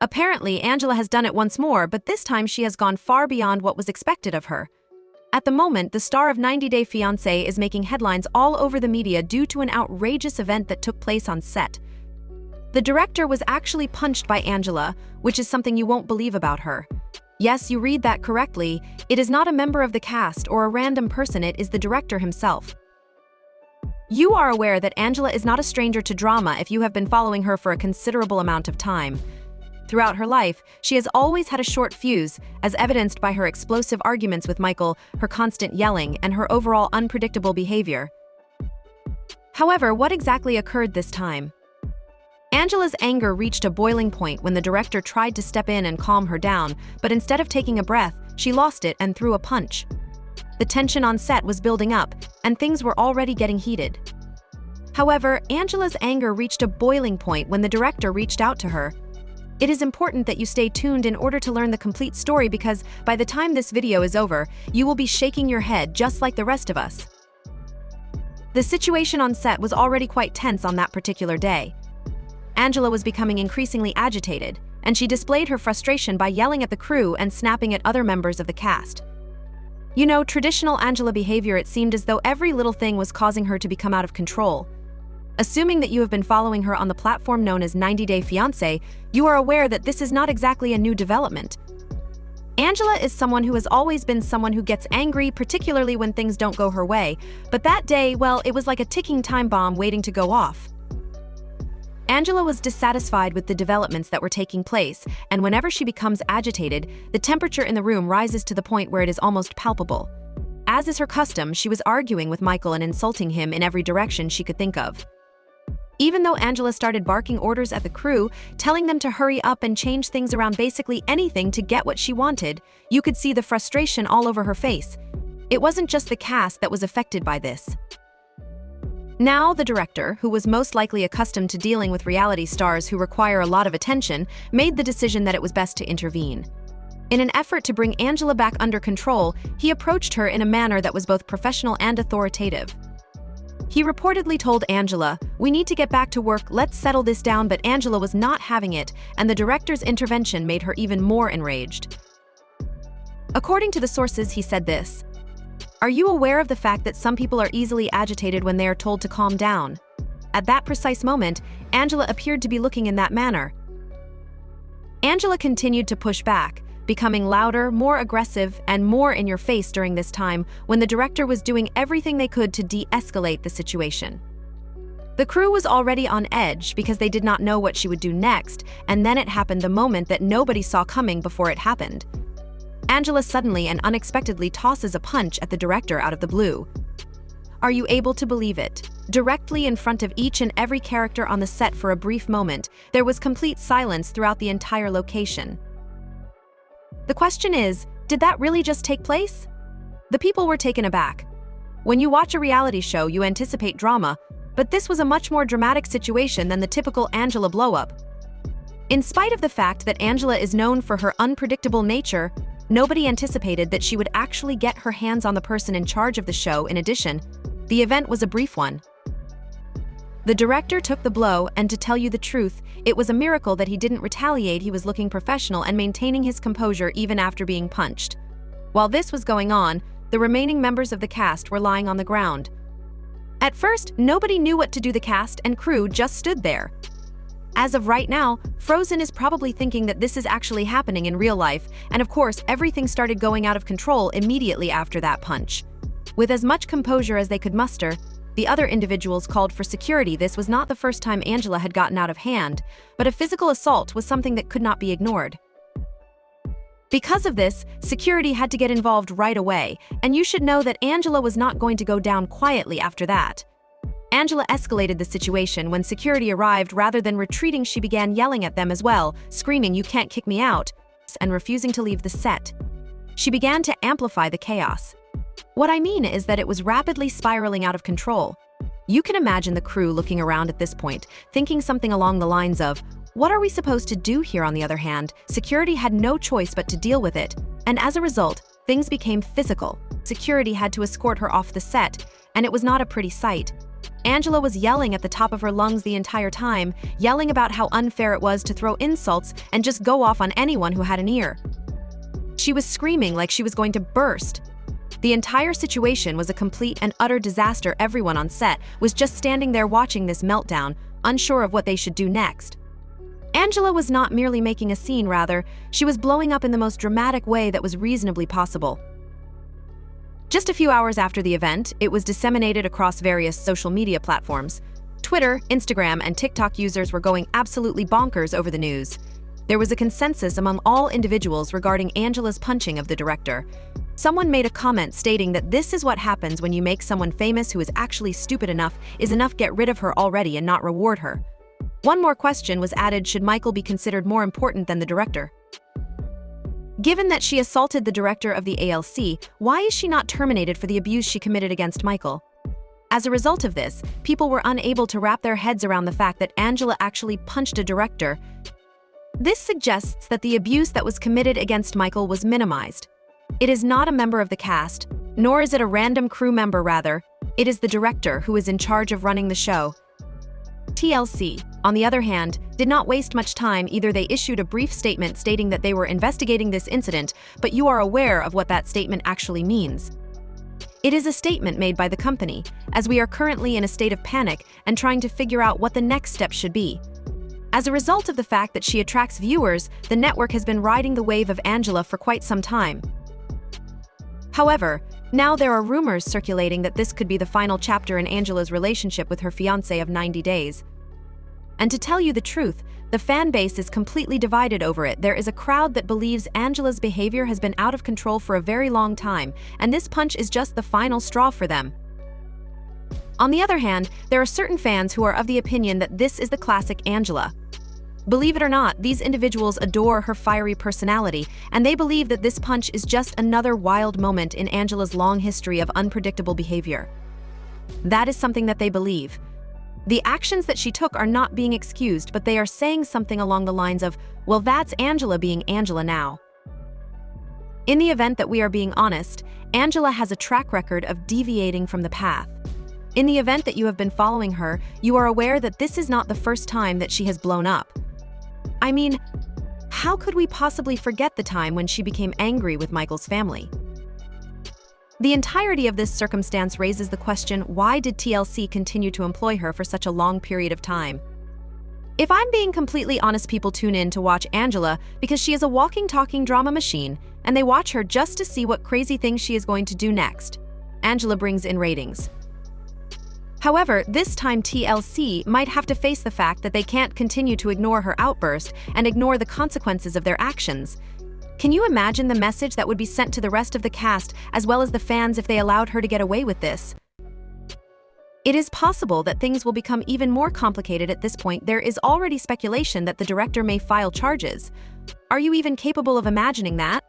Apparently, Angela has done it once more, but this time she has gone far beyond what was expected of her. At the moment, the star of 90 Day Fiancé is making headlines all over the media due to an outrageous event that took place on set. The director was actually punched by Angela, which is something you won't believe about her. Yes, you read that correctly. It is not a member of the cast or a random person, it is the director himself. You are aware that Angela is not a stranger to drama if you have been following her for a considerable amount of time. Throughout her life, she has always had a short fuse, as evidenced by her explosive arguments with Michael, her constant yelling, and her overall unpredictable behavior. However, what exactly occurred this time? Angela's anger reached a boiling point when the director tried to step in and calm her down, but instead of taking a breath, she lost it and threw a punch. The tension on set was building up, and things were already getting heated. However, Angela's anger reached a boiling point when the director reached out to her. It is important that you stay tuned in order to learn the complete story, because by the time this video is over, you will be shaking your head just like the rest of us. The situation on set was already quite tense on that particular day. Angela was becoming increasingly agitated, and she displayed her frustration by yelling at the crew and snapping at other members of the cast. You know, traditional Angela behavior, it seemed as though every little thing was causing her to become out of control. Assuming that you have been following her on the platform known as 90 Day Fiancé, you are aware that this is not exactly a new development. Angela is someone who has always been someone who gets angry, particularly when things don't go her way, but that day, well, it was like a ticking time bomb waiting to go off. Angela was dissatisfied with the developments that were taking place, and whenever she becomes agitated, the temperature in the room rises to the point where it is almost palpable. As is her custom, she was arguing with Michael and insulting him in every direction she could think of. Even though Angela started barking orders at the crew, telling them to hurry up and change things around, basically anything to get what she wanted, you could see the frustration all over her face. It wasn't just the cast that was affected by this. Now, the director, who was most likely accustomed to dealing with reality stars who require a lot of attention, made the decision that it was best to intervene. In an effort to bring Angela back under control, he approached her in a manner that was both professional and authoritative. He reportedly told Angela, "We need to get back to work, let's settle this down," but Angela was not having it, and the director's intervention made her even more enraged. According to the sources, he said this: "Are you aware of the fact that some people are easily agitated when they are told to calm down?" At that precise moment, Angela appeared to be looking in that manner. Angela continued to push back, becoming louder, more aggressive, and more in your face during this time when the director was doing everything they could to de-escalate the situation. The crew was already on edge because they did not know what she would do next, and then it happened the moment that nobody saw coming before it happened. Angela suddenly and unexpectedly tosses a punch at the director out of the blue. Are you able to believe it? Directly in front of each and every character on the set for a brief moment, there was complete silence throughout the entire location. The question is, did that really just take place? The people were taken aback. When you watch a reality show, you anticipate drama, but this was a much more dramatic situation than the typical Angela blow-up. In spite of the fact that Angela is known for her unpredictable nature, nobody anticipated that she would actually get her hands on the person in charge of the show. In addition, the event was a brief one. The director took the blow, and to tell you the truth, it was a miracle that he didn't retaliate. He was looking professional and maintaining his composure even after being punched. While this was going on, the remaining members of the cast were lying on the ground. At first, nobody knew what to do. The cast and crew just stood there. As of right now, Frozen is probably thinking that this is actually happening in real life, and of course, everything started going out of control immediately after that punch. With as much composure as they could muster, the other individuals called for security. This was not the first time Angela had gotten out of hand, but a physical assault was something that could not be ignored. Because of this, security had to get involved right away, and you should know that Angela was not going to go down quietly after that. Angela escalated the situation when security arrived. Rather than retreating, she began yelling at them as well, screaming, "You can't kick me out," and refusing to leave the set. She began to amplify the chaos. What I mean is that it was rapidly spiraling out of control. You can imagine the crew looking around at this point, thinking something along the lines of, "What are we supposed to do here?" On the other hand, security had no choice but to deal with it, and as a result, things became physical. Security had to escort her off the set, and it was not a pretty sight. Angela was yelling at the top of her lungs the entire time, yelling about how unfair it was to throw insults and just go off on anyone who had an ear. She was screaming like she was going to burst. The entire situation was a complete and utter disaster. Everyone on set was just standing there watching this meltdown, unsure of what they should do next. Angela was not merely making a scene, rather, she was blowing up in the most dramatic way that was reasonably possible. Just a few hours after the event, it was disseminated across various social media platforms. Twitter, Instagram, and TikTok users were going absolutely bonkers over the news. There was a consensus among all individuals regarding Angela's punching of the director. Someone made a comment stating that this is what happens when you make someone famous who is actually stupid enough get rid of her already and not reward her. One more question was added: should Michael be considered more important than the director? Given that she assaulted the director of the ALC, why is she not terminated for the abuse she committed against Michael? As a result of this, people were unable to wrap their heads around the fact that Angela actually punched a director. This suggests that the abuse that was committed against Michael was minimized. It is not a member of the cast, nor is it a random crew member, rather, it is the director who is in charge of running the show. TLC, on the other hand, did not waste much time. Either they issued a brief statement stating that they were investigating this incident, but you are aware of what that statement actually means. It is a statement made by the company, as we are currently in a state of panic and trying to figure out what the next step should be. As a result of the fact that she attracts viewers, the network has been riding the wave of Angela for quite some time. However, now there are rumors circulating that this could be the final chapter in Angela's relationship with her fiancé of 90 days. And to tell you the truth, the fan base is completely divided over it. There is a crowd that believes Angela's behavior has been out of control for a very long time, and this punch is just the final straw for them. On the other hand, there are certain fans who are of the opinion that this is the classic Angela. Believe it or not, these individuals adore her fiery personality, and they believe that this punch is just another wild moment in Angela's long history of unpredictable behavior. That is something that they believe. The actions that she took are not being excused, but they are saying something along the lines of, well, that's Angela being Angela now. In the event that we are being honest, Angela has a track record of deviating from the path. In the event that you have been following her, you are aware that this is not the first time that she has blown up. I mean, how could we possibly forget the time when she became angry with Michael's family? The entirety of this circumstance raises the question, why did TLC continue to employ her for such a long period of time? If I'm being completely honest, people tune in to watch Angela because she is a walking, talking drama machine, and they watch her just to see what crazy things she is going to do next. Angela brings in ratings. However, this time TLC might have to face the fact that they can't continue to ignore her outburst and ignore the consequences of their actions. Can you imagine the message that would be sent to the rest of the cast as well as the fans if they allowed her to get away with this? It is possible that things will become even more complicated at this point. There is already speculation that the director may file charges. Are you even capable of imagining that?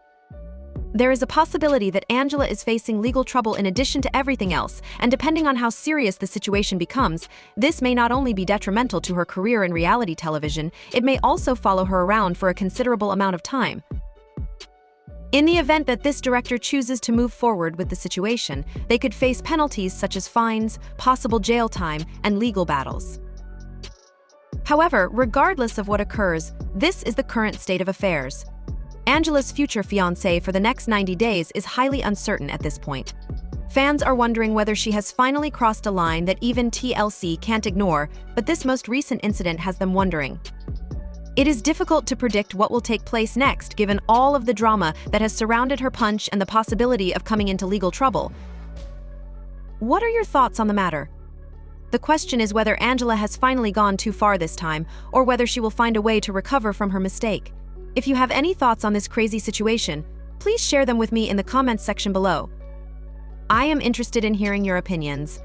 There is a possibility that Angela is facing legal trouble in addition to everything else, and depending on how serious the situation becomes, this may not only be detrimental to her career in reality television, it may also follow her around for a considerable amount of time. In the event that this director chooses to move forward with the situation, they could face penalties such as fines, possible jail time, and legal battles. However, regardless of what occurs, this is the current state of affairs. Angela's future fiancé for the next 90 days is highly uncertain at this point. Fans are wondering whether she has finally crossed a line that even TLC can't ignore, but this most recent incident has them wondering. It is difficult to predict what will take place next given all of the drama that has surrounded her punch and the possibility of coming into legal trouble. What are your thoughts on the matter? The question is whether Angela has finally gone too far this time, or whether she will find a way to recover from her mistake. If you have any thoughts on this crazy situation, please share them with me in the comments section below. I am interested in hearing your opinions.